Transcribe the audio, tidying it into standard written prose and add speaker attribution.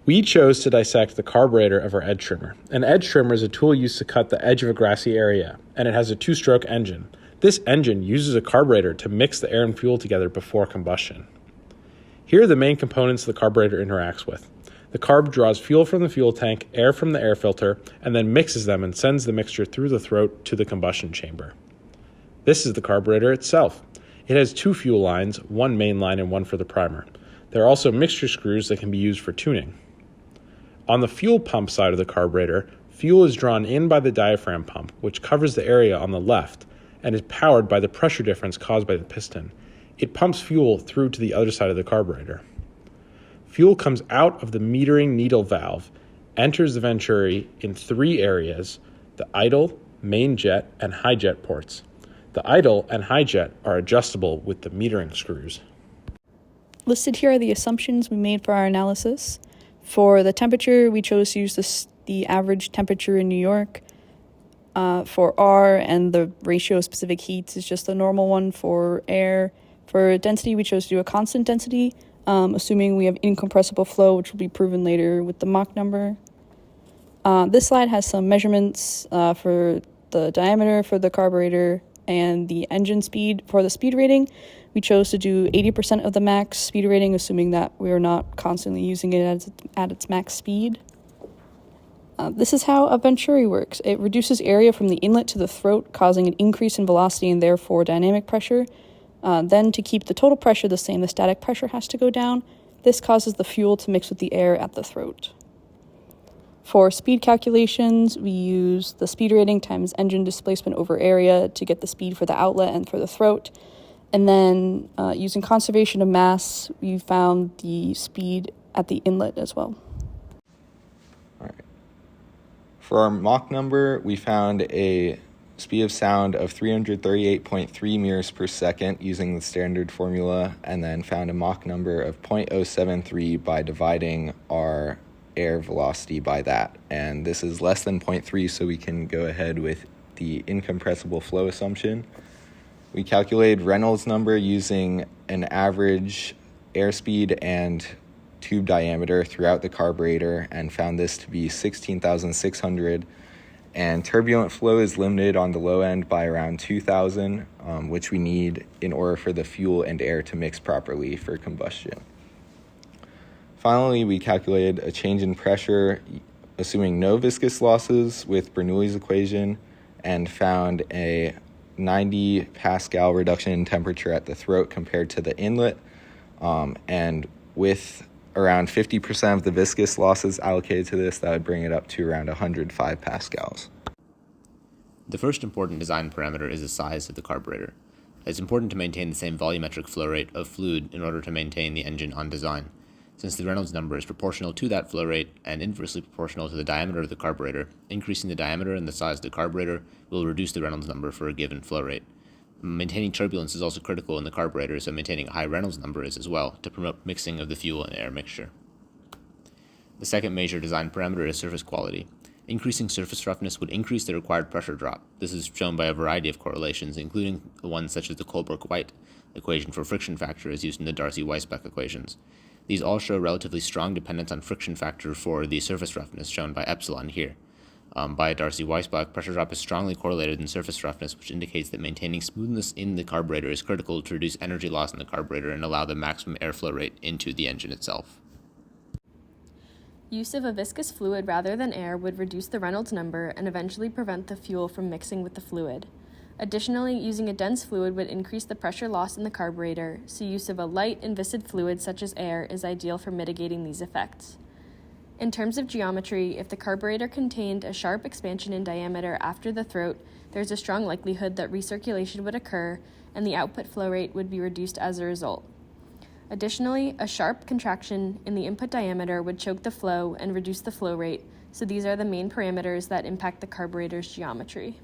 Speaker 1: We chose to dissect the carburetor of our edge trimmer. An edge trimmer is a tool used to cut the edge of a grassy area, and it has a two-stroke engine. This engine uses a carburetor to mix the air and fuel together before combustion. Here are the main components the carburetor interacts with. The carb draws fuel from the fuel tank, air from the air filter, and then mixes them and sends the mixture through the throat to the combustion chamber. This is the carburetor itself. It has two fuel lines, one main line and one for the primer. There are also mixture screws that can be used for tuning. On the fuel pump side of the carburetor, fuel is drawn in by the diaphragm pump, which covers the area on the left and is powered by the pressure difference caused by the piston. It pumps fuel through to the other side of the carburetor. Fuel comes out of the metering needle valve, enters the venturi in three areas: the idle, main jet, and high jet ports. The idle and high jet are adjustable with the metering screws.
Speaker 2: Listed here are the assumptions we made for our analysis. For the temperature, we chose to use the average temperature in New York. For R and the ratio of specific heats is just a normal one for air. For density, we chose to do a constant density, assuming we have incompressible flow, which will be proven later with the Mach number. This slide has some measurements for the diameter for the carburetor and the engine speed. For the speed rating, we chose to do 80% of the max speed rating, assuming that we are not constantly using it at its max speed. This is how a venturi works. It reduces area from the inlet to the throat, causing an increase in velocity and therefore dynamic pressure. Then to keep the total pressure the same, the static pressure has to go down. This causes the fuel to mix with the air at the throat. For speed calculations, we use the speed rating times engine displacement over area to get the speed for the outlet and for the throat. And then using conservation of mass, we found the speed at the inlet as well.
Speaker 3: All right. For our Mach number, we found a speed of sound of 338.3 meters per second using the standard formula, and then found a Mach number of 0.073 by dividing our air velocity by that. And this is less than 0.3, so we can go ahead with the incompressible flow assumption. We calculated Reynolds number using an average airspeed and tube diameter throughout the carburetor and found this to be 16,600. And turbulent flow is limited on the low end by around 2,000, which we need in order for the fuel and air to mix properly for combustion. Finally, we calculated a change in pressure assuming no viscous losses with Bernoulli's equation and found a 90 Pascal reduction in temperature at the throat compared to the inlet, and with around 50% of the viscous losses allocated to this, that would bring it up to around 105 Pascals.
Speaker 4: The first important design parameter is the size of the carburetor. It's important to maintain the same volumetric flow rate of fluid in order to maintain the engine on design. Since the Reynolds number is proportional to that flow rate and inversely proportional to the diameter of the carburetor, increasing the diameter and the size of the carburetor will reduce the Reynolds number for a given flow rate. Maintaining turbulence is also critical in the carburetor, so maintaining a high Reynolds number is as well, to promote mixing of the fuel and air mixture. The second major design parameter is surface quality. Increasing surface roughness would increase the required pressure drop. This is shown by a variety of correlations, including ones such as the Colebrook-White equation for friction factor as used in the Darcy-Weisbach equations. These all show relatively strong dependence on friction factor for the surface roughness, shown by epsilon here. By Darcy-Weisbach, pressure drop is strongly correlated in surface roughness, which indicates that maintaining smoothness in the carburetor is critical to reduce energy loss in the carburetor and allow the maximum airflow rate into the engine itself.
Speaker 5: Use of a viscous fluid rather than air would reduce the Reynolds number and eventually prevent the fuel from mixing with the fluid. Additionally, using a dense fluid would increase the pressure loss in the carburetor, so use of a light and viscid fluid such as air is ideal for mitigating these effects. In terms of geometry, if the carburetor contained a sharp expansion in diameter after the throat, there's a strong likelihood that recirculation would occur and the output flow rate would be reduced as a result. Additionally, a sharp contraction in the input diameter would choke the flow and reduce the flow rate, so these are the main parameters that impact the carburetor's geometry.